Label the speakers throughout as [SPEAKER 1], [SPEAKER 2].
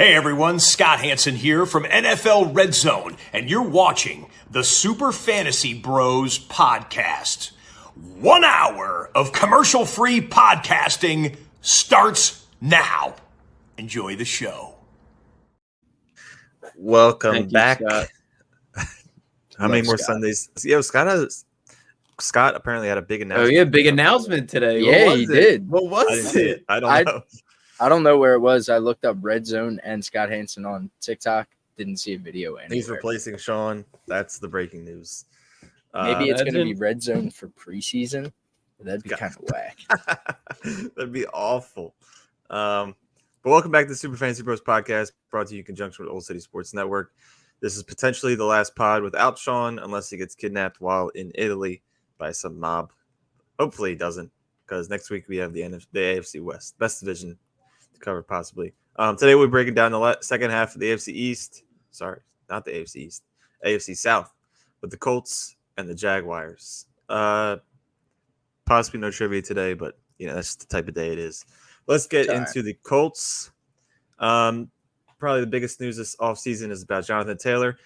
[SPEAKER 1] Hey everyone, Scott Hansen here from NFL Red Zone, and you're watching the Super Fantasy Bros podcast. 1 hour of commercial-free podcasting starts now. Enjoy the show.
[SPEAKER 2] Welcome back.
[SPEAKER 3] Scott.
[SPEAKER 2] How many more Sundays? Yo, Scott apparently had a big announcement.
[SPEAKER 3] Oh yeah, big announcement today.
[SPEAKER 4] Yeah, he did.
[SPEAKER 3] What was it?
[SPEAKER 2] I don't know.
[SPEAKER 4] I don't know where it was. I looked up Red Zone and Scott Hansen on TikTok. Didn't see a video anywhere.
[SPEAKER 2] He's replacing Sean. That's the breaking news.
[SPEAKER 4] Maybe it's going to be Red Zone for preseason. That'd be kind of whack.
[SPEAKER 2] That'd be awful. But welcome back to the Super Fantasy Bros podcast, brought to you in conjunction with Old City Sports Network. This is potentially the last pod without Sean, unless he gets kidnapped while in Italy by some mob. Hopefully he doesn't, because next week we have the AFC West, best division to cover possibly. Today we're breaking down the second half of the AFC East. Sorry, not the AFC East, AFC South, with the Colts and the Jaguars. Possibly no trivia today, but that's the type of day it is. Let's get into the Colts. Probably the biggest news this offseason is about Jonathan Taylor.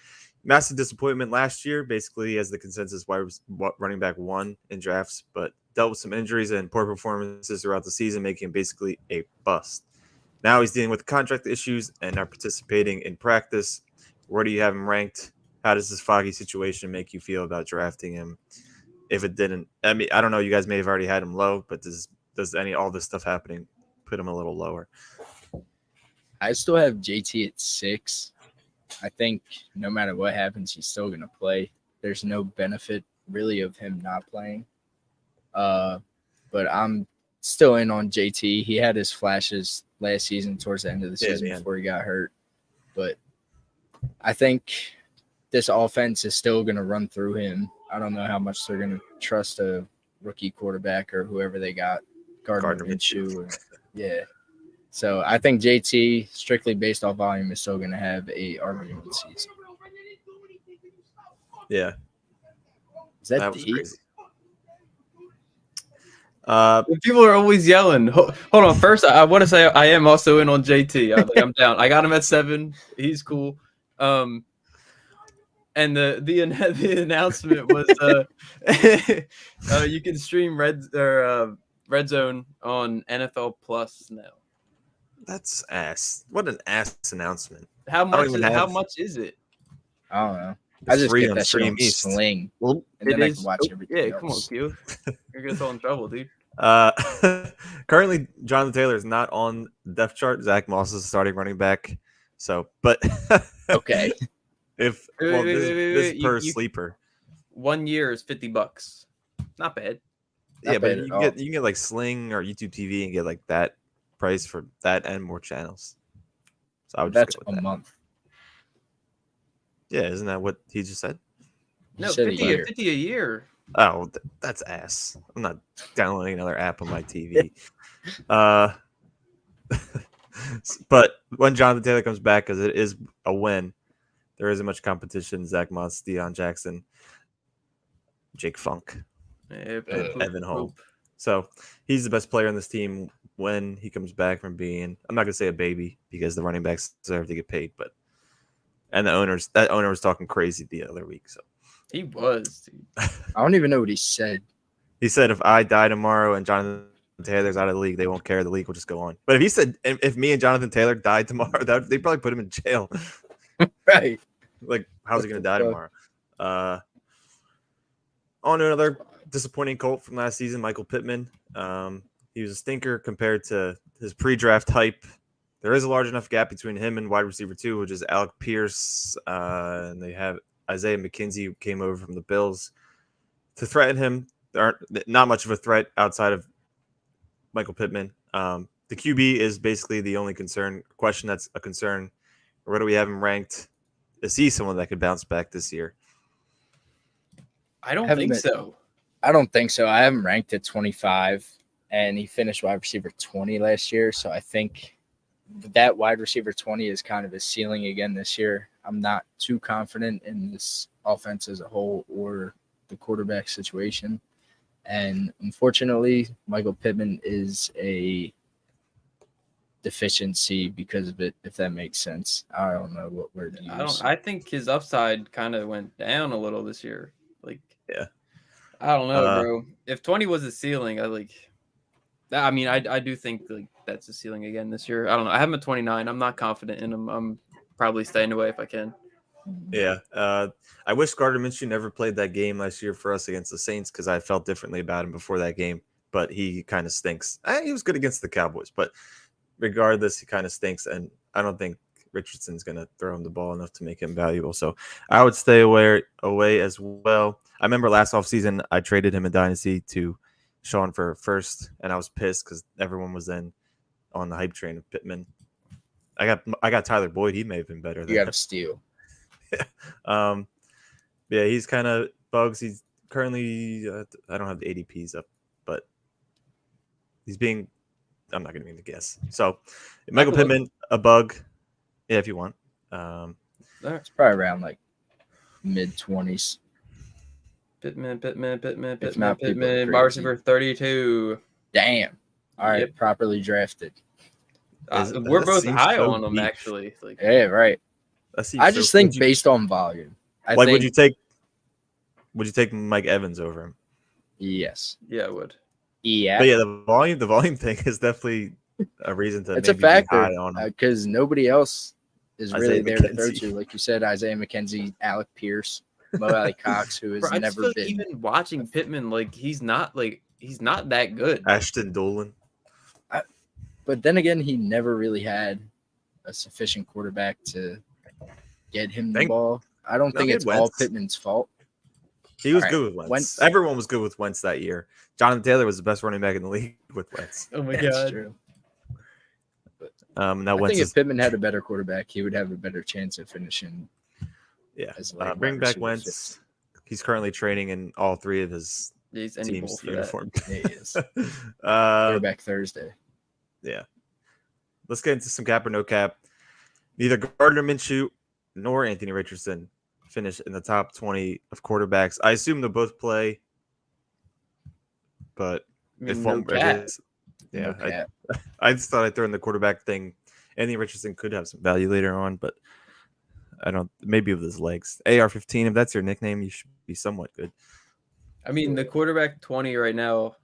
[SPEAKER 2] Massive disappointment last year, basically as the consensus running back one in drafts, but dealt with some injuries and poor performances throughout the season, making him basically a bust. Now he's dealing with contract issues and not participating in practice. Where do you have him ranked? How does this foggy situation make you feel about drafting him? If it didn't, I mean, I don't know. You guys may have already had him low, but does all this stuff happening put him a little lower?
[SPEAKER 4] I still have JT at 6. I think no matter what happens, he's still going to play. There's no benefit really of him not playing. But I'm still in on JT. He had his flashes last season towards the end of the season before he got hurt. But I think this offense is still going to run through him. I don't know how much they're going to trust a rookie quarterback or whoever they got, Gardner Minshew. Yeah. So I think JT, strictly based off volume, is still going to have a RB1 season.
[SPEAKER 2] Yeah.
[SPEAKER 4] Is that
[SPEAKER 2] was
[SPEAKER 4] deep?
[SPEAKER 2] crazy.
[SPEAKER 3] People are always yelling. Hold on. First, I want to say I am also in on JT. I'm down. I got him at 7. He's cool. And the announcement was you can stream Red Zone on NFL Plus now.
[SPEAKER 2] That's ass. What an ass announcement.
[SPEAKER 3] How much is it?
[SPEAKER 4] I don't know. I just get that shit on
[SPEAKER 2] East.
[SPEAKER 4] Sling.
[SPEAKER 2] Well,
[SPEAKER 4] and then I can watch everything else.
[SPEAKER 3] Yeah, come on, Q. You're going to fall in trouble, dude.
[SPEAKER 2] Currently, Jonathan Taylor is not on the depth chart. Zach Moss is starting running back. So, but
[SPEAKER 4] okay.
[SPEAKER 2] This per sleeper.
[SPEAKER 3] 1 year is $50. Not bad.
[SPEAKER 2] Yeah, but you can get like Sling or YouTube TV and get like that price for that and more channels. So I would
[SPEAKER 4] that's
[SPEAKER 2] just go with
[SPEAKER 4] a month.
[SPEAKER 2] Yeah, isn't that what he just said?
[SPEAKER 3] No, 50 a year.
[SPEAKER 2] Oh, that's ass. I'm not downloading another app on my TV. But when Jonathan Taylor comes back, because it is a win, there isn't much competition. Zach Moss, Deion Jackson, Jake Funk, and Evan Hall. So he's the best player on this team when he comes back from being, I'm not going to say a baby because the running backs deserve to get paid, but that owner was talking crazy the other week. So
[SPEAKER 3] he was, dude.
[SPEAKER 4] I don't even know what he said.
[SPEAKER 2] He said, if I die tomorrow and Jonathan Taylor's out of the league, they won't care. The league will just go on. But if he said, if me and Jonathan Taylor died tomorrow, they'd probably put him in jail.
[SPEAKER 4] Right.
[SPEAKER 2] Like, how's he going to die tomorrow? On to another disappointing Colt from last season, Michael Pittman. He was a stinker compared to his pre-draft hype. There is a large enough gap between him and wide receiver 2, which is Alec Pierce. And they have Isaiah McKenzie, who came over from the Bills to threaten him. There aren't not much of a threat outside of Michael Pittman. The QB is basically the only question that's a concern. Where do we have him ranked? Is he someone that could bounce back this year?
[SPEAKER 3] I don't think so.
[SPEAKER 4] I don't think so. I have him ranked at 25, and he finished wide receiver 20 last year. So I think that wide receiver 20 is kind of his ceiling again this year. I'm not too confident in this offense as a whole or the quarterback situation. And unfortunately, Michael Pittman is a deficiency because of it, if that makes sense. I don't know what word to use.
[SPEAKER 3] I think his upside kind of went down a little this year. Like,
[SPEAKER 2] Yeah.
[SPEAKER 3] I don't know, bro. If 20 was the ceiling, I do think like that's the ceiling again this year. I don't know. I have him at 29. I'm not confident in him. I'm probably staying away if I can.
[SPEAKER 2] Yeah. I wish Gardner Minshew never played that game last year for us against the Saints because I felt differently about him before that game. But he kind of stinks. He was good against the Cowboys, but regardless, he kind of stinks. And I don't think Richardson's going to throw him the ball enough to make him valuable. So I would stay away as well. I remember last offseason, I traded him in Dynasty to Sean for first, and I was pissed because everyone was then on the hype train of Pittman. I got Tyler Boyd. He may have been better.
[SPEAKER 4] You got to steal.
[SPEAKER 2] Yeah, he's kind of bugs. He's currently I don't have the ADPs up, but he's being. I'm not going to even guess. So, Michael Pittman, a bug. Yeah, if you want.
[SPEAKER 4] It's probably around like mid-20s.
[SPEAKER 3] Pittman.
[SPEAKER 4] Pittman.
[SPEAKER 3] Wide receiver 32.
[SPEAKER 4] Damn. All right,
[SPEAKER 3] Yep.
[SPEAKER 4] properly drafted.
[SPEAKER 3] We're both high on him, actually. Like,
[SPEAKER 4] Yeah, right. I just think based on volume.
[SPEAKER 2] Would you take Mike Evans over him?
[SPEAKER 4] Yes.
[SPEAKER 3] yeah, I would.
[SPEAKER 4] Yeah.
[SPEAKER 2] But yeah, the volume thing is definitely a reason to
[SPEAKER 4] It's a
[SPEAKER 2] maybe
[SPEAKER 4] factor
[SPEAKER 2] be high on him.
[SPEAKER 4] because nobody else is
[SPEAKER 2] Isaiah
[SPEAKER 4] really there to throw
[SPEAKER 2] McKenzie.
[SPEAKER 4] to. Like you said, Isaiah McKenzie, Alec Pierce, Mo Alley Cox, who has
[SPEAKER 3] Bro, I just
[SPEAKER 4] never
[SPEAKER 3] feel like
[SPEAKER 4] been.
[SPEAKER 3] even watching Pittman, like he's not that good.
[SPEAKER 2] Ashton Dolan.
[SPEAKER 4] But then again, he never really had a sufficient quarterback to get him the ball. I don't think
[SPEAKER 2] he
[SPEAKER 4] it's
[SPEAKER 2] had
[SPEAKER 4] all
[SPEAKER 2] Wentz.
[SPEAKER 4] Pittman's fault.
[SPEAKER 2] He was
[SPEAKER 4] All right,
[SPEAKER 2] good with Wentz.
[SPEAKER 4] Wentz.
[SPEAKER 2] Everyone was good with Wentz that year. Jonathan Taylor was the best running back in the league with Wentz.
[SPEAKER 3] Oh my
[SPEAKER 4] That's
[SPEAKER 3] god.
[SPEAKER 4] true.
[SPEAKER 2] Now
[SPEAKER 4] I
[SPEAKER 2] Wentz
[SPEAKER 4] think
[SPEAKER 2] is
[SPEAKER 4] if Pittman had a better quarterback, he would have a better chance of finishing. As a late
[SPEAKER 2] bring
[SPEAKER 4] wide
[SPEAKER 2] back
[SPEAKER 4] receiver
[SPEAKER 2] Wentz. He's currently training in all three of his
[SPEAKER 3] He's any
[SPEAKER 2] team's
[SPEAKER 3] bull for that.
[SPEAKER 2] uniform.
[SPEAKER 4] Yeah, he is.
[SPEAKER 2] uh,
[SPEAKER 4] Quarterback Thursday.
[SPEAKER 2] yeah. Let's get into some cap or no cap. Neither Gardner Minshew nor Anthony Richardson finish in the top 20 of quarterbacks. I assume they'll both play, but
[SPEAKER 3] I
[SPEAKER 2] if
[SPEAKER 3] mean,
[SPEAKER 2] one,
[SPEAKER 3] no cap.
[SPEAKER 2] yeah,
[SPEAKER 4] No cap.
[SPEAKER 2] I just thought I'd throw in the quarterback thing. Anthony Richardson could have some value later on, but I don't. Maybe with his legs. AR-15, if that's your nickname, you should be somewhat good.
[SPEAKER 3] I mean, the quarterback 20 right now,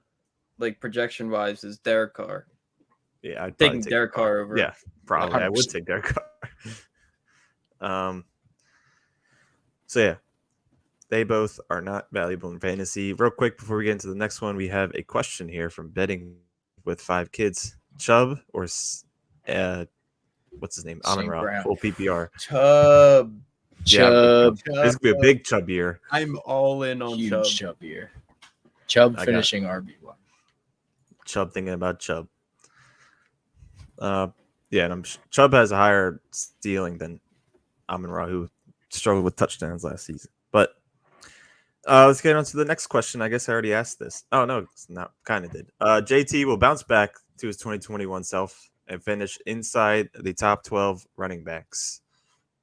[SPEAKER 3] like projection wise, is Derek Carr.
[SPEAKER 2] Yeah, I'd
[SPEAKER 3] Taking
[SPEAKER 2] probably take
[SPEAKER 3] Derek Carr over.
[SPEAKER 2] Yeah, probably. I would
[SPEAKER 4] 100%.
[SPEAKER 2] take Derek Carr. So yeah, they both are not valuable in fantasy. Real quick before we get into the next one, we have a question here from Betting with 5 Kids. Chubb or what's his name?
[SPEAKER 4] St.
[SPEAKER 2] Amon Ra,
[SPEAKER 4] Brown.
[SPEAKER 2] full PPR.
[SPEAKER 3] Chubb.
[SPEAKER 4] Chubb.
[SPEAKER 2] This could be a big Chubb year.
[SPEAKER 3] I'm all in on
[SPEAKER 4] Huge
[SPEAKER 3] Chubb.
[SPEAKER 4] Chubb here. Chubb
[SPEAKER 2] I got
[SPEAKER 4] finishing RB1.
[SPEAKER 2] Chubb thinking about Chubb. And Chubb has a higher ceiling than Amon Ra, who struggled with touchdowns last season. But let's get on to the next question. I guess I already asked this. Oh, no, it's not. Kind of did. JT will bounce back to his 2021 self and finish inside the top 12 running backs.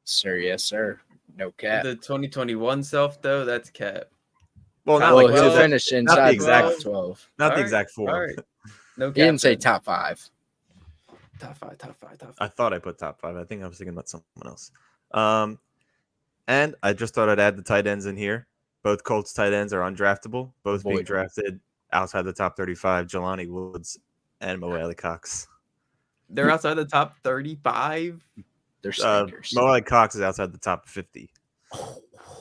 [SPEAKER 4] Sir, yes, sir. No cap.
[SPEAKER 3] The 2021 self, though, that's cap.
[SPEAKER 2] Well, not
[SPEAKER 3] Well,
[SPEAKER 2] like
[SPEAKER 4] he'll
[SPEAKER 3] well,
[SPEAKER 4] finish inside the
[SPEAKER 2] exact-
[SPEAKER 4] top 12.
[SPEAKER 2] not the
[SPEAKER 3] All
[SPEAKER 2] exact form.
[SPEAKER 3] All right. No cap.
[SPEAKER 4] He didn't say
[SPEAKER 3] then.
[SPEAKER 4] top 5.
[SPEAKER 3] Top five.
[SPEAKER 2] I thought I put top 5. I think I was thinking about someone else. And I just thought I'd add the tight ends in here. Both Colts tight ends are undraftable, both being
[SPEAKER 4] Avoid them.
[SPEAKER 2] drafted outside the top 35. Jelani Woods and Mo Alley Cox.
[SPEAKER 3] They're outside the top 35.
[SPEAKER 4] They're stinkers.
[SPEAKER 2] Mo Alley Cox is outside the top 50.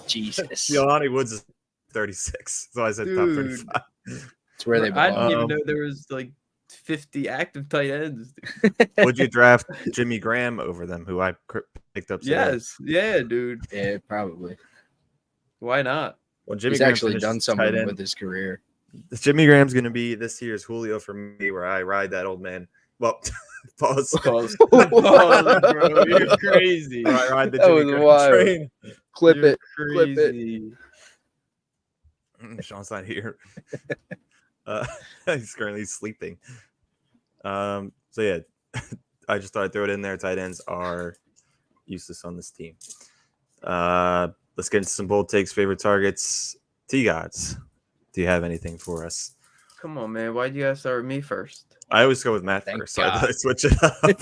[SPEAKER 4] Jesus.
[SPEAKER 2] Jelani Woods is 36, so I said top
[SPEAKER 3] Dude.
[SPEAKER 2] 35.
[SPEAKER 4] It's where they
[SPEAKER 3] I
[SPEAKER 4] belong.
[SPEAKER 3] didn't even know there was like 50 active tight ends.
[SPEAKER 2] Would you draft Jimmy Graham over them, who I picked up today?
[SPEAKER 3] Yes. Yeah, dude.
[SPEAKER 4] Yeah, probably.
[SPEAKER 3] Why not?
[SPEAKER 2] Well, Jimmy
[SPEAKER 4] He's
[SPEAKER 2] Graham
[SPEAKER 4] actually
[SPEAKER 2] finished
[SPEAKER 4] done
[SPEAKER 2] tight
[SPEAKER 4] something
[SPEAKER 2] end.
[SPEAKER 4] with his career.
[SPEAKER 2] Jimmy Graham's going to be this year's Julio for me, where I ride that old man. Well, pause.
[SPEAKER 3] Pause. Pause, bro. You're crazy.
[SPEAKER 2] Where I ride the
[SPEAKER 4] That
[SPEAKER 2] Jimmy
[SPEAKER 4] was
[SPEAKER 2] Graham
[SPEAKER 4] wild.
[SPEAKER 2] train.
[SPEAKER 4] Clip
[SPEAKER 3] You're
[SPEAKER 4] it. Clip it.
[SPEAKER 3] crazy.
[SPEAKER 2] Sean's not here. He's currently sleeping. So yeah, I just thought I'd throw it in there. Tight ends are useless on this team. Let's get into some bold takes. Favorite targets. T-Gods, do you have anything for us?
[SPEAKER 3] Come on, man. Why'd you guys start with me first?
[SPEAKER 2] I always go with Matt
[SPEAKER 4] Thank
[SPEAKER 2] first, so I thought
[SPEAKER 4] God.
[SPEAKER 2] I'd switch it up.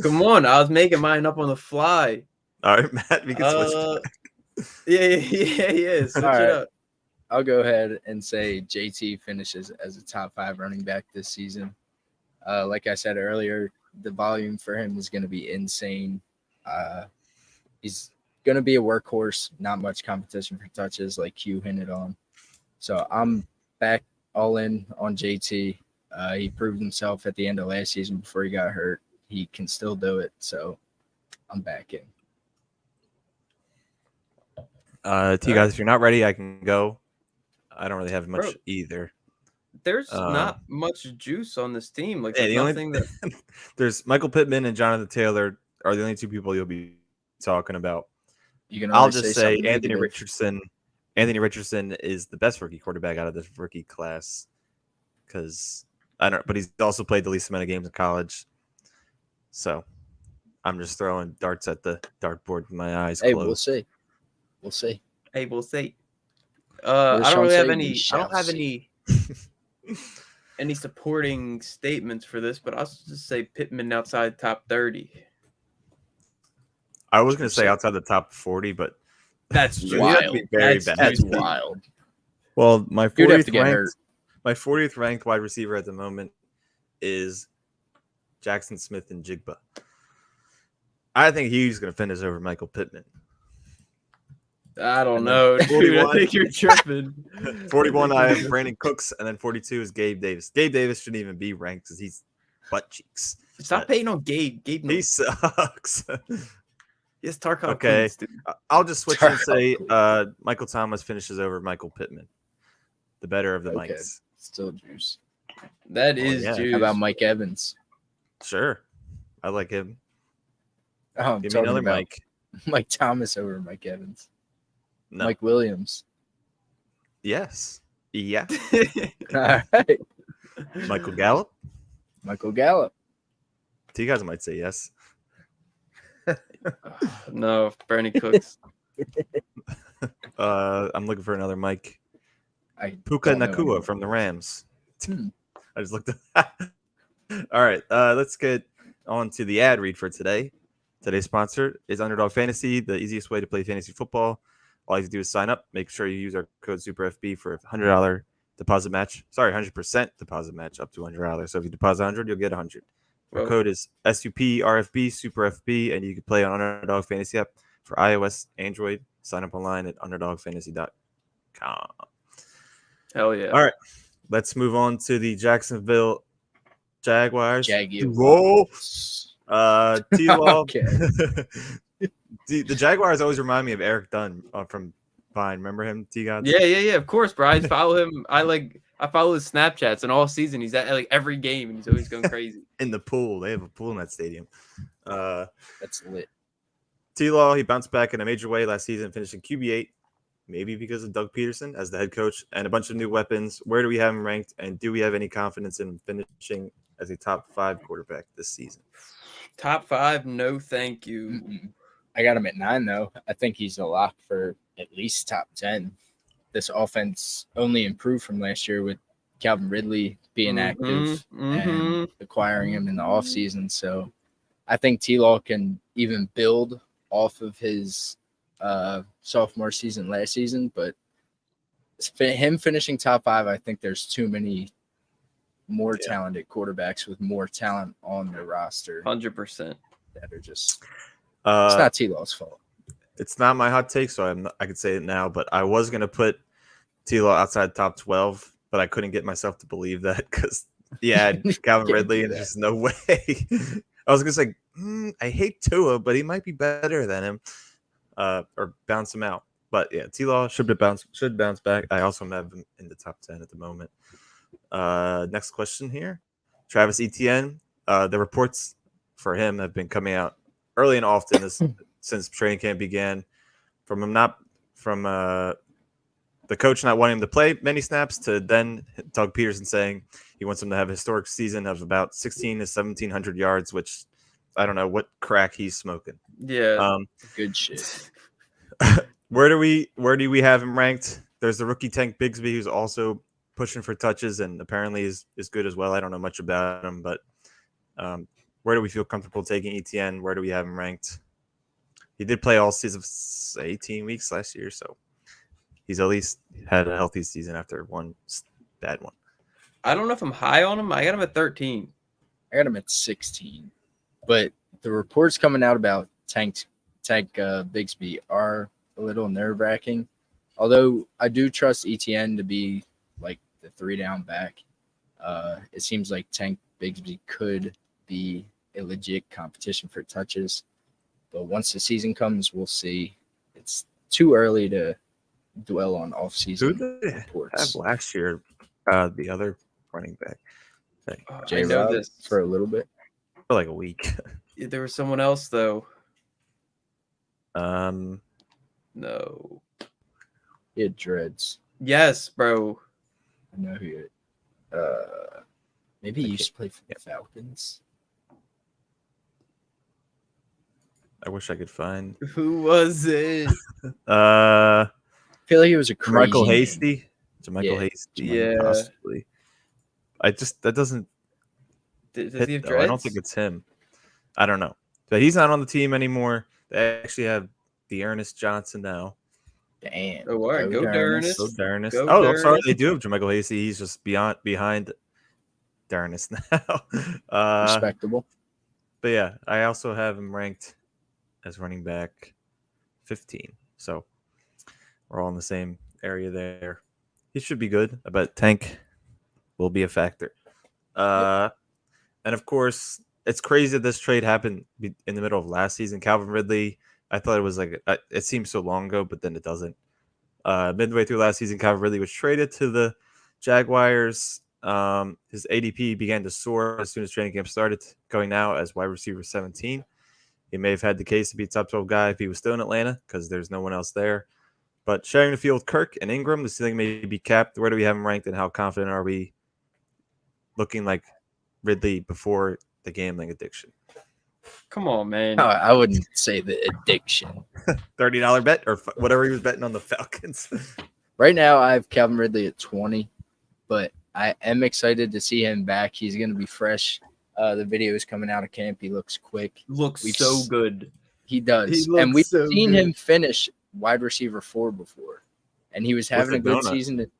[SPEAKER 3] Come on. I was making mine up on the fly.
[SPEAKER 2] All right, Matt, we can switch back.
[SPEAKER 3] Yeah. Switch
[SPEAKER 4] All
[SPEAKER 3] it
[SPEAKER 4] right.
[SPEAKER 3] up.
[SPEAKER 4] I'll go ahead and say JT finishes as a top 5 running back this season. Like I said earlier, the volume for him is going to be insane. He's going to be a workhorse, not much competition for touches like Q hinted on. So I'm back all in on JT. He proved himself at the end of last season before he got hurt. He can still do it. So I'm back in.
[SPEAKER 2] To you guys, if you're not ready, I can go. I don't really have much
[SPEAKER 3] Bro,
[SPEAKER 2] either.
[SPEAKER 3] There's not much juice on this team. Like,
[SPEAKER 2] Yeah,
[SPEAKER 3] there's nothing that.
[SPEAKER 2] There's Michael Pittman and Jonathan Taylor are the only 2 people you'll be talking about.
[SPEAKER 4] You can
[SPEAKER 2] I'll
[SPEAKER 4] always
[SPEAKER 2] just say
[SPEAKER 4] something
[SPEAKER 2] Anthony
[SPEAKER 4] negative.
[SPEAKER 2] Richardson. Anthony Richardson is the best rookie quarterback out of this rookie class because but he's also played the least amount of games in college. So I'm just throwing darts at the dartboard with my eyes
[SPEAKER 4] Hey,
[SPEAKER 2] closed.
[SPEAKER 4] we'll see. We'll see.
[SPEAKER 3] Hey, we'll see. I don't really have any. I don't have any supporting statements for this, but I'll just say Pittman outside top 30.
[SPEAKER 2] I was going to say outside the top 40, but
[SPEAKER 3] That's
[SPEAKER 2] you have to be very bad.
[SPEAKER 4] That's wild.
[SPEAKER 2] Well, my
[SPEAKER 4] You'd have to
[SPEAKER 2] 40th
[SPEAKER 4] get hurt.
[SPEAKER 2] ranked wide receiver at the moment is Jackson Smith and Jigba. I think he's going to finish over Michael Pittman.
[SPEAKER 3] I don't know, dude. I think you're tripping.
[SPEAKER 2] 41, I have Brandon Cooks, and then 42 is Gabe Davis. Gabe Davis shouldn't even be ranked because he's butt cheeks.
[SPEAKER 3] Stop hating on Gabe. Gabe,
[SPEAKER 2] He sucks.
[SPEAKER 3] Yes, Tarkov.
[SPEAKER 2] Okay,
[SPEAKER 3] Queens, dude.
[SPEAKER 2] I'll just switch and say Michael Thomas finishes over Michael Pittman. The better of the
[SPEAKER 4] Okay.
[SPEAKER 2] Mikes.
[SPEAKER 4] Still juice.
[SPEAKER 3] That is
[SPEAKER 2] yeah.
[SPEAKER 3] juice.
[SPEAKER 4] How about Mike Evans?
[SPEAKER 2] Sure. I like him.
[SPEAKER 4] Oh, I'm
[SPEAKER 2] Give me
[SPEAKER 4] talking
[SPEAKER 2] another
[SPEAKER 4] about
[SPEAKER 2] Mike.
[SPEAKER 4] Mike Thomas over Mike Evans.
[SPEAKER 2] No.
[SPEAKER 4] Mike Williams.
[SPEAKER 2] Yes. Yeah.
[SPEAKER 4] All right.
[SPEAKER 2] Michael Gallup.
[SPEAKER 4] Michael Gallup.
[SPEAKER 2] You guys might say yes.
[SPEAKER 3] No, Bernie Cooks.
[SPEAKER 2] I'm looking for another Mike. Puka
[SPEAKER 4] don't know
[SPEAKER 2] Nakua
[SPEAKER 4] anyone.
[SPEAKER 2] from the Rams.
[SPEAKER 4] Hmm.
[SPEAKER 2] I just looked at All right. Let's get on to the ad read for today. Today's sponsor is Underdog Fantasy, the easiest way to play fantasy football. All you have to do is sign up. Make sure you use our code SUPERFB for a $100 deposit match. Sorry, 100% deposit match up to $100. So if you deposit 100, you'll get 100. Our
[SPEAKER 3] Well,
[SPEAKER 2] code is SUPRFB, SuperFB, and you can play on Underdog Fantasy app for iOS, Android. Sign up online at underdogfantasy.com.
[SPEAKER 3] hell yeah.
[SPEAKER 2] All right, let's move on to the Jacksonville Jaguars.
[SPEAKER 4] Jaguars.
[SPEAKER 2] Whoa. T-Law.
[SPEAKER 4] Okay.
[SPEAKER 2] The Jaguars always remind me of Eric Dunn from Vine. Remember him, T-God?
[SPEAKER 3] Yeah. Of course, bro. I follow him. I follow his Snapchats, and all season he's at like every game, and he's always going crazy.
[SPEAKER 2] In the pool. They have a pool in that stadium.
[SPEAKER 4] That's lit.
[SPEAKER 2] T-Law, he bounced back in a major way last season, finishing QB8, maybe because of Doug Peterson as the head coach and a bunch of new weapons. Where do we have him ranked, and do we have any confidence in finishing as a top 5 quarterback this season?
[SPEAKER 3] Top 5, no thank you.
[SPEAKER 4] Mm-mm. I got him at 9, though. I think he's a lock for at least top 10. This offense only improved from last year with Calvin Ridley being active and acquiring him in the offseason. So I think T-Law can even build off of his sophomore season last season. But him finishing top 5, I think there's too many more talented quarterbacks with more talent on their roster
[SPEAKER 3] 100%.
[SPEAKER 4] that are just it's not T-Law's fault.
[SPEAKER 2] It's not my hot take, so I could say it now, but I was going to put T-Law outside top 12, but I couldn't get myself to believe that because, Calvin Ridley, and there's no way. I was going to say, I hate Tua, but he might be better than him or bounce him out. But, T-Law should bounce back. I also have him in the top 10 at the moment. Next question here. Travis Etienne. The reports for him have been coming out early and often since training camp began. From the coach not wanting him to play many snaps to then Doug Peterson saying he wants him to have a historic season of about 16 to 1,700 yards, which I don't know what crack he's smoking.
[SPEAKER 3] Yeah.
[SPEAKER 4] Good shit.
[SPEAKER 2] Where do we have him ranked? There's the rookie Tank Bigsby, who's also pushing for touches and apparently is good as well. I don't know much about him, but where do we feel comfortable taking ETN? Where do we have him ranked? He did play all season of 18 weeks last year, so he's at least had a healthy season after one bad one.
[SPEAKER 3] I don't know if I'm high on him. I got him at 13.
[SPEAKER 4] I got him at 16. But the reports coming out about Tank Bigsby are a little nerve-wracking. Although I do trust ETN to be like the 3-down back. It seems like Tank Bigsby could be a legit competition for touches. But once the season comes, we'll see. It's too early to dwell on off-season reports.
[SPEAKER 2] Have last year, the other running back.
[SPEAKER 4] J-Rob for a little bit.
[SPEAKER 2] For like a week.
[SPEAKER 3] There was someone else, though.
[SPEAKER 2] No.
[SPEAKER 4] He had dreads.
[SPEAKER 3] Yes, bro.
[SPEAKER 4] I know who he maybe he used to play for the Falcons.
[SPEAKER 2] I wish I could find.
[SPEAKER 3] Who was it?
[SPEAKER 4] I feel like he was a crazy
[SPEAKER 2] Michael
[SPEAKER 4] name.
[SPEAKER 2] Hasty. Michael Hasty.
[SPEAKER 3] Yeah.
[SPEAKER 2] Possibly. That doesn't.
[SPEAKER 3] Does
[SPEAKER 2] hit,
[SPEAKER 3] he have
[SPEAKER 2] though.
[SPEAKER 3] dreads?
[SPEAKER 2] I don't think it's him. I don't know. But he's not on the team anymore. They actually have the Ernest Johnson now.
[SPEAKER 4] Damn.
[SPEAKER 3] Oh, all right. Go D'Ernest.
[SPEAKER 2] Go D'Ernest.
[SPEAKER 3] Go
[SPEAKER 2] Oh, I'm sorry.
[SPEAKER 3] D'Ernest.
[SPEAKER 2] They do have JaMychal Hasty. He's just behind D'Ernest now.
[SPEAKER 4] Respectable.
[SPEAKER 2] But yeah, I also have him ranked as running back 15. So we're all in the same area there. He should be good. I bet Tank will be a factor. And of course, it's crazy that this trade happened in the middle of last season. Calvin Ridley, I thought it was like, it seems so long ago, but then it doesn't. Midway through last season, Calvin Ridley was traded to the Jaguars. His ADP began to soar as soon as training camp started, going now as wide receiver 17. He may have had the case to be a top 12 guy if he was still in Atlanta because there's no one else there. But sharing the field with Kirk and Ingram, the ceiling may be capped. Where do we have him ranked, and how confident are we looking like Ridley before the gambling addiction?
[SPEAKER 3] Come on, man.
[SPEAKER 4] No, I wouldn't say the addiction.
[SPEAKER 2] $30 bet or whatever he was betting on the Falcons.
[SPEAKER 4] Right now, I have Calvin Ridley at 20, but I am excited to see him back. He's going to be fresh. The video is coming out of camp. He looks quick.
[SPEAKER 3] Looks so good.
[SPEAKER 4] He does.
[SPEAKER 3] He
[SPEAKER 4] And we've
[SPEAKER 3] so
[SPEAKER 4] seen
[SPEAKER 3] good.
[SPEAKER 4] him finish wide receiver 4 before. And he was having a good season.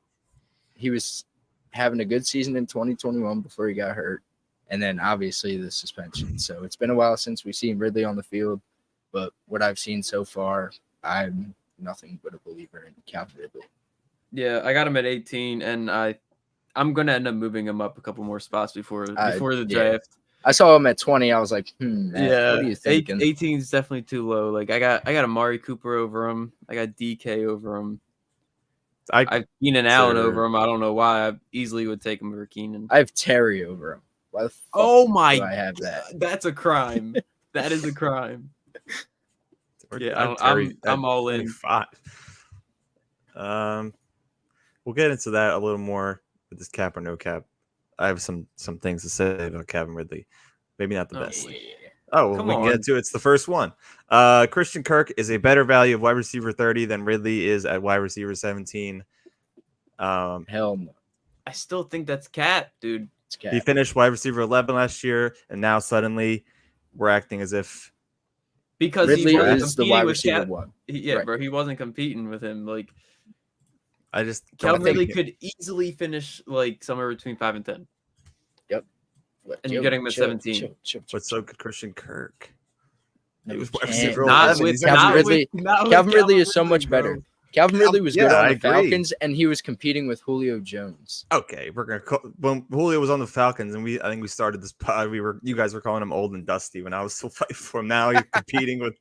[SPEAKER 4] He was having a good season in 2021 before he got hurt. And then obviously the suspension. So it's been a while since we've seen Ridley on the field. But what I've seen so far, I'm nothing but a believer in Calvin Ridley.
[SPEAKER 3] Yeah, I got him at 18, and I'm gonna end up moving him up a couple more spots before the draft.
[SPEAKER 4] I saw him at 20. I was like, man, what are you thinking?
[SPEAKER 3] 18 is definitely too low. Like I got Amari Cooper over him. I got DK over him. I have Keenan Allen over him. I don't know why. I easily would take him over Keenan.
[SPEAKER 4] I have Terry over him. Why the fuck
[SPEAKER 3] do
[SPEAKER 4] I have that?
[SPEAKER 3] That's a crime. That is a crime. Yeah, I'm all in.
[SPEAKER 2] 5. We'll get into that a little more with this cap or no cap. I have some things to say about Calvin Ridley. Maybe not the best.
[SPEAKER 4] Yeah.
[SPEAKER 2] Oh,
[SPEAKER 3] Come
[SPEAKER 2] we can
[SPEAKER 3] on.
[SPEAKER 2] get to it. It's the first one. Christian Kirk is a better value of wide receiver 30 than Ridley is at wide receiver 17.
[SPEAKER 4] Hell no.
[SPEAKER 3] I still think that's cap, dude.
[SPEAKER 4] It's cap.
[SPEAKER 2] He finished wide receiver 11 last year, and now suddenly we're acting as if
[SPEAKER 3] Because
[SPEAKER 4] Ridley
[SPEAKER 3] he wasn't
[SPEAKER 4] is the
[SPEAKER 3] competing
[SPEAKER 4] wide
[SPEAKER 3] with
[SPEAKER 4] receiver
[SPEAKER 3] Cap.
[SPEAKER 4] 1.
[SPEAKER 3] Yeah, bro, he wasn't competing with him. Like
[SPEAKER 2] I just don't
[SPEAKER 3] Calvin Ridley
[SPEAKER 2] think
[SPEAKER 3] could easily finish like somewhere between 5 and 10. And you're
[SPEAKER 4] Yo,
[SPEAKER 3] getting him at
[SPEAKER 4] chill,
[SPEAKER 3] 17.
[SPEAKER 4] chill.
[SPEAKER 2] But so could Christian Kirk.
[SPEAKER 4] No,
[SPEAKER 2] He was
[SPEAKER 4] you
[SPEAKER 2] wide
[SPEAKER 4] can't.
[SPEAKER 2] receiver
[SPEAKER 3] Not
[SPEAKER 2] 11.
[SPEAKER 3] with
[SPEAKER 2] He's
[SPEAKER 4] Calvin
[SPEAKER 2] got-
[SPEAKER 4] Ridley- Calvin Ridley is so much
[SPEAKER 3] bro.
[SPEAKER 4] better. Calvin Ridley was good
[SPEAKER 2] Yeah,
[SPEAKER 4] on
[SPEAKER 2] I
[SPEAKER 4] the
[SPEAKER 2] agree.
[SPEAKER 4] Falcons, and he was competing with Julio Jones.
[SPEAKER 2] Okay, we're gonna call when Julio was on the Falcons, and I think we started this pod. You guys were calling him old and dusty when I was still fighting for him. Now he's competing with.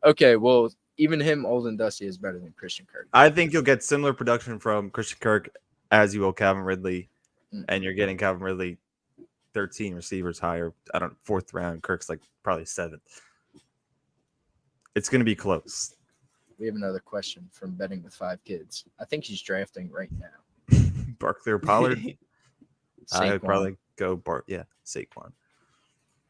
[SPEAKER 4] Okay, well, even him, old and dusty, is better than Christian Kirk.
[SPEAKER 2] I think you'll get similar production from Christian Kirk as you will Calvin Ridley, and you're getting Calvin Ridley 13 receivers higher. I don't 4th round. Kirk's like probably 7th. It's gonna be close.
[SPEAKER 4] We have another question from Betting with 5 Kids. I think he's drafting right now.
[SPEAKER 2] Barkley or Pollard. I would
[SPEAKER 4] Saquon.
[SPEAKER 2] probably go Saquon.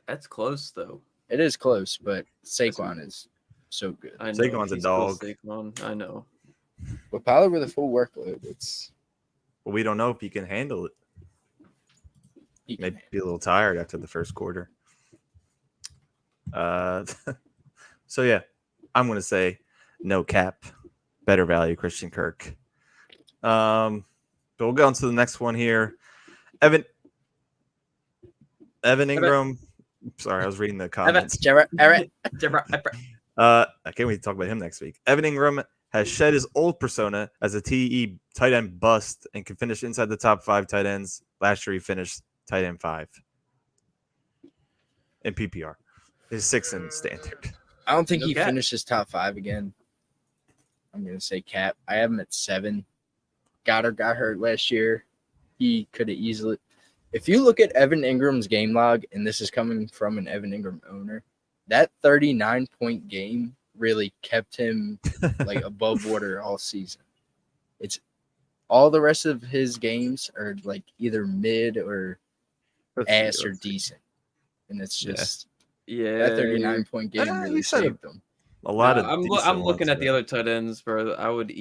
[SPEAKER 3] That's close though.
[SPEAKER 4] It is close, but Saquon is so good.
[SPEAKER 3] I know.
[SPEAKER 2] Saquon's a
[SPEAKER 3] He's cool,
[SPEAKER 2] dog.
[SPEAKER 3] Saquon. I know.
[SPEAKER 4] With Pollard with a full workload, it's
[SPEAKER 2] but we don't know if he can handle it. He may be a little tired after the first quarter. So yeah, I'm going to say no cap, better value Christian Kirk. But we'll go on to the next one here. Evan Ingram. Sorry, I was reading the comments.
[SPEAKER 3] I
[SPEAKER 2] can't wait to talk about him next week. Evan Ingram has shed his old persona as a TE tight end bust and can finish inside the top 5 tight ends. Last year, he finished tight end 5 in PPR. His 6th in standard.
[SPEAKER 4] I don't think he finishes top 5 again. I'm going to say cap. I have him at 7. Goddard got hurt last year. He could have easily. If you look at Evan Ingram's game log, and this is coming from an Evan Ingram owner, that 39-point game really kept him like above water all season. It's all the rest of his games are like either mid or ass or decent. And it's just that 39-point game really saved them.
[SPEAKER 2] A lot of
[SPEAKER 3] I'm looking at the other tight ends, bro. I would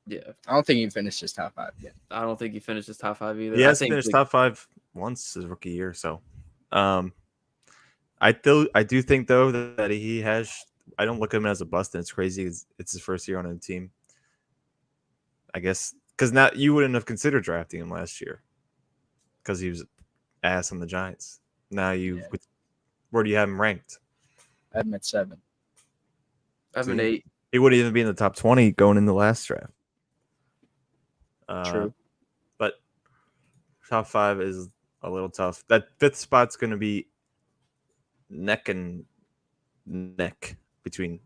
[SPEAKER 3] I
[SPEAKER 4] don't think he finished his top 5 yet.
[SPEAKER 3] I don't think he finished his top 5 either.
[SPEAKER 2] He has finished top 5 once his rookie year. So I do think though that he has. I don't look at him as a bust, and it's crazy. It's his first year on a team. I guess because now you wouldn't have considered drafting him last year because he was ass on the Giants. Now where do you have him ranked?
[SPEAKER 4] I have him at 7.
[SPEAKER 3] I have him at 8.
[SPEAKER 2] He wouldn't even be in the top 20 going in the last draft.
[SPEAKER 4] True.
[SPEAKER 2] But top 5 is a little tough. That 5th spot's going to be neck and neck between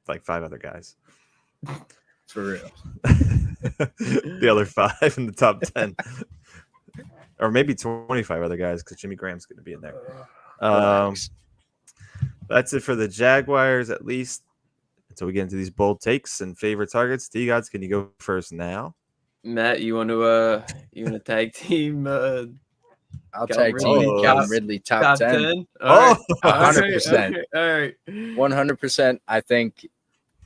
[SPEAKER 2] like 5 other guys.
[SPEAKER 4] For real.
[SPEAKER 2] The other 5 in the top 10. Or maybe 25 other guys because Jimmy Graham's going to be in there. That's it for the Jaguars, at least. Until we get into these bold takes and favorite targets. D-Gods, can you go first now?
[SPEAKER 3] Matt, you want to tag team?
[SPEAKER 4] I'll tag team Calvin Ridley top 10.
[SPEAKER 3] All right.
[SPEAKER 4] 100%.
[SPEAKER 3] All right.
[SPEAKER 4] 100%. I think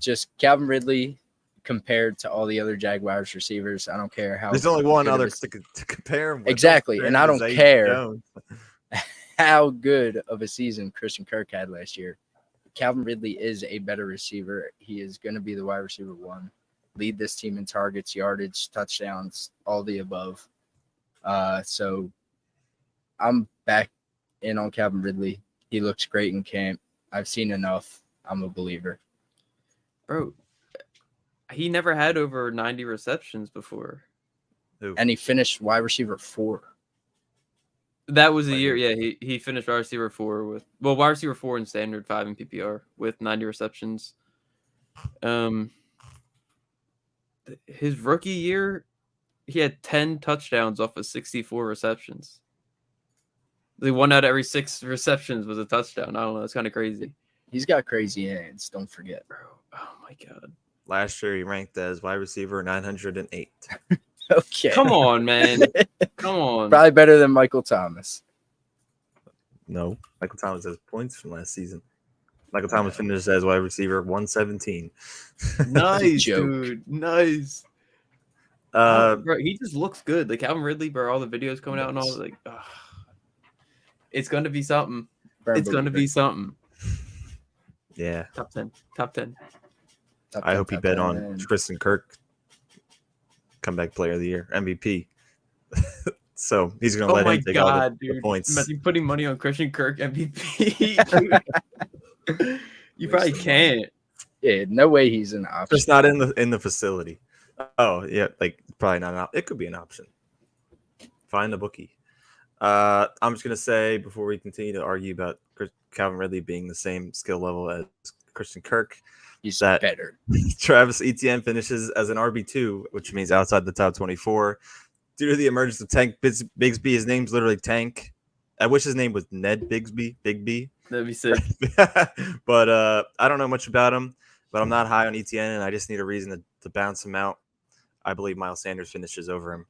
[SPEAKER 4] just Calvin Ridley compared to all the other Jaguars receivers. I don't care how.
[SPEAKER 2] There's only one other to compare him with.
[SPEAKER 4] Exactly. And I don't care how good of a season Christian Kirk had last year. Calvin Ridley is a better receiver. He is going to be the wide receiver 1. Lead this team in targets, yardage, touchdowns, all the above. So I'm back in on Calvin Ridley. He looks great in camp. I've seen enough. I'm a believer.
[SPEAKER 3] Bro, he never had over 90 receptions before.
[SPEAKER 4] And he finished wide receiver 4.
[SPEAKER 3] That was a year, yeah. He finished wide receiver 4 wide receiver 4 in standard, 5 in PPR with 90 receptions. His rookie year, he had 10 touchdowns off of 64 receptions. Like 1 out of every 6 receptions was a touchdown. I don't know. It's kind of crazy.
[SPEAKER 4] He's got crazy hands. Don't forget.
[SPEAKER 3] Bro, oh my God.
[SPEAKER 2] Last year, he ranked as wide receiver 908.
[SPEAKER 4] Okay.
[SPEAKER 3] Come on, man. Come on.
[SPEAKER 4] Probably better than Michael Thomas.
[SPEAKER 2] No. Michael Thomas has points from last season. Michael Thomas finished as wide receiver 117.
[SPEAKER 3] Nice, dude. Nice. Bro, he just looks good. Like Calvin Ridley, bro, all the videos coming out and all, like, it's going to be something. It's going to be something.
[SPEAKER 2] Yeah.
[SPEAKER 3] Top 10. Top 10.
[SPEAKER 2] I hope he bet on Christian Kirk, comeback player of the year, MVP. So he's going to let him take all the points.
[SPEAKER 3] Imagine putting money on Christian Kirk MVP. You probably can't.
[SPEAKER 4] Yeah, no way he's an option.
[SPEAKER 2] Just not in the facility. Oh, yeah, like probably not an option. It could be an option. Find a bookie. I'm just going to say, before we continue to argue about Calvin Ridley being the same skill level as Christian Kirk,
[SPEAKER 4] he's better.
[SPEAKER 2] Travis Etienne finishes as an RB2, which means outside the top 24. Due to the emergence of Tank Bigsby, his name's literally Tank. I wish his name was Ned Bigsby, Big B.
[SPEAKER 3] That'd be sick.
[SPEAKER 2] But I don't know much about him, but I'm not high on Etienne, and I just need a reason to bounce him out. I believe Miles Sanders finishes over him.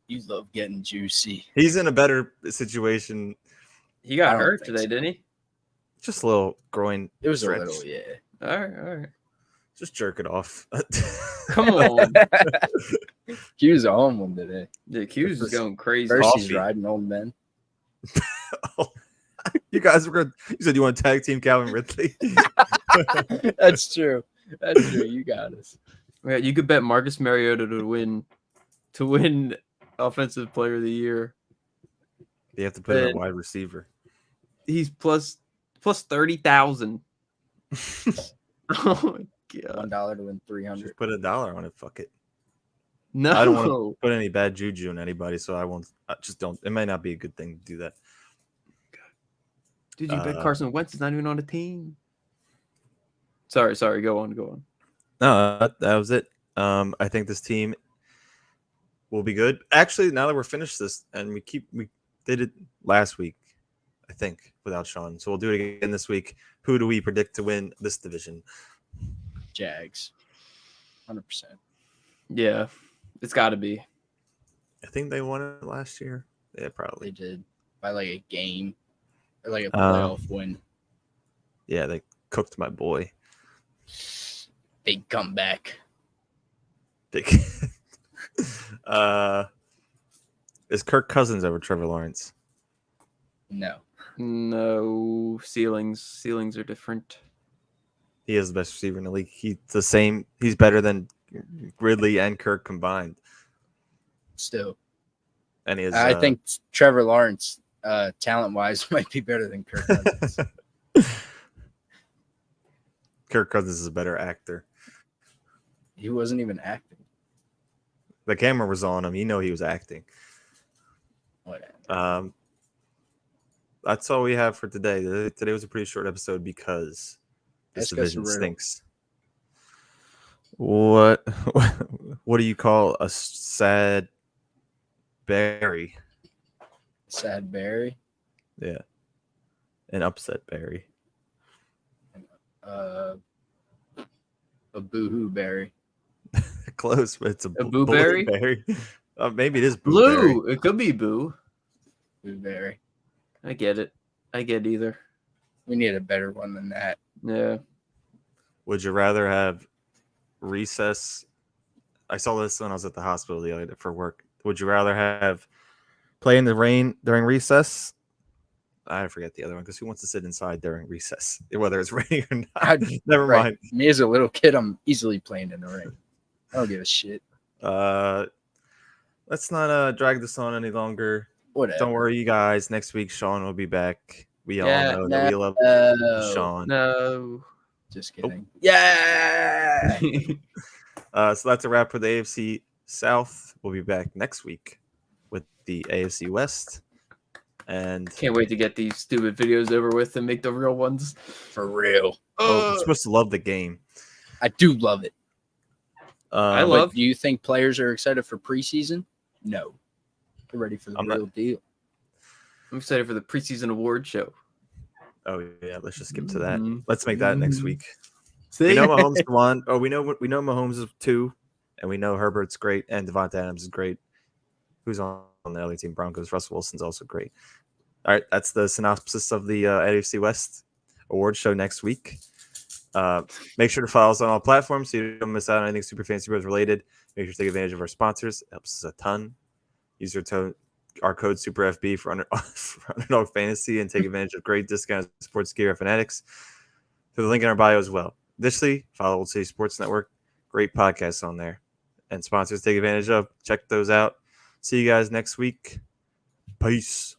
[SPEAKER 4] You love getting juicy.
[SPEAKER 2] He's in a better situation.
[SPEAKER 3] He got hurt today, didn't he?
[SPEAKER 2] Just a little groin.
[SPEAKER 4] It was
[SPEAKER 2] stretch.
[SPEAKER 4] a little, yeah.
[SPEAKER 3] All right.
[SPEAKER 2] Just jerk it off.
[SPEAKER 3] Come on.
[SPEAKER 4] Q's a home one today.
[SPEAKER 3] The Q's is going crazy.
[SPEAKER 4] First, he's
[SPEAKER 2] Coffee.
[SPEAKER 4] riding old men.
[SPEAKER 2] You guys were good. You said you want to tag team Calvin Ridley.
[SPEAKER 4] That's true. That's true. You got us.
[SPEAKER 3] Yeah, you could bet Marcus Mariota to win Offensive Player of the Year.
[SPEAKER 2] You have to put in a wide receiver.
[SPEAKER 3] He's plus 30,000. Oh my god!
[SPEAKER 4] $1 to win 300.
[SPEAKER 2] Just put $1 on it. Fuck it.
[SPEAKER 3] No,
[SPEAKER 2] I don't want to put any bad juju on anybody, so I won't. I just don't. It might not be a good thing to do that.
[SPEAKER 3] Dude, you bet Carson Wentz is not even on the team. Sorry. Go on.
[SPEAKER 2] No, that was it. I think this team will be good. Actually, now that we're finished this, and we did it last week, I think, without Sean. So we'll do it again this week. Who do we predict to win this division?
[SPEAKER 4] Jags. 100%.
[SPEAKER 3] Yeah, it's got to be.
[SPEAKER 2] I think they won it last year. Yeah,
[SPEAKER 4] They
[SPEAKER 2] probably.
[SPEAKER 4] did by like a game or like a playoff win.
[SPEAKER 2] Yeah, they cooked my boy.
[SPEAKER 4] Big comeback.
[SPEAKER 2] Big. Is Kirk Cousins over Trevor Lawrence?
[SPEAKER 3] No ceilings are different.
[SPEAKER 2] He is the best receiver in the league. He's the same. He's better than Ridley and Kirk combined.
[SPEAKER 4] Still.
[SPEAKER 2] And he is,
[SPEAKER 4] I think Trevor Lawrence, talent-wise, might be better than Kirk Cousins.
[SPEAKER 2] Kirk Cousins is a better actor.
[SPEAKER 4] He wasn't even acting.
[SPEAKER 2] The camera was on him. You know he was acting.
[SPEAKER 4] Whatever.
[SPEAKER 2] That's all we have for today. Today was a pretty short episode because this division stinks. What do you call a sad berry?
[SPEAKER 4] Sad berry?
[SPEAKER 2] Yeah. An upset berry.
[SPEAKER 4] A boohoo berry.
[SPEAKER 2] Close, but it's a
[SPEAKER 3] blueberry?
[SPEAKER 2] berry. Maybe it is
[SPEAKER 3] Blue. It could be boo.
[SPEAKER 4] Blueberry.
[SPEAKER 3] I get it. I get either.
[SPEAKER 4] We need a better one than that.
[SPEAKER 3] Yeah.
[SPEAKER 2] Would you rather have recess? I saw this when I was at the hospital the other day for work. Would you rather have play in the rain during recess? I forget the other one because who wants to sit inside during recess, whether it's raining or not? Never mind.
[SPEAKER 4] Me as a little kid, I'm easily playing in the rain. I don't give a shit.
[SPEAKER 2] Let's not drag this on any longer.
[SPEAKER 4] Whatever.
[SPEAKER 2] Don't worry, you guys. Next week, Sean will be back. We all know that we love Sean.
[SPEAKER 3] No.
[SPEAKER 4] Just kidding.
[SPEAKER 2] Oh.
[SPEAKER 4] Yeah.
[SPEAKER 2] So that's a wrap for the AFC South. We'll be back next week with the AFC West. And
[SPEAKER 3] can't wait to get these stupid videos over with and make the real ones.
[SPEAKER 4] For real.
[SPEAKER 2] you're supposed to love the game.
[SPEAKER 4] I do love it.
[SPEAKER 3] I love.
[SPEAKER 4] But do you think players are excited for preseason? No. They're ready for the real deal.
[SPEAKER 3] I'm excited for the preseason award show.
[SPEAKER 2] Oh yeah, let's just skip to that. Let's make that next week.
[SPEAKER 3] See?
[SPEAKER 2] We know Mahomes won. Oh, we know Mahomes is 2, and we know Herbert's great, and Devonta Adams is great. Who's on the other team? Broncos. Russell Wilson's also great. All right, that's the synopsis of the AFC West award show next week. Make sure to follow us on all platforms so you don't miss out on anything Super Fantasy Bros related. Make sure to take advantage of our sponsors. It helps us a ton. Use our code SuperFB for Underdog Fantasy and take advantage of great discounts on sports gear at Fanatics through the link in our bio as well. Additionally, follow Old City Sports Network. Great podcasts on there. And sponsors take advantage of. Check those out. See you guys next week. Peace.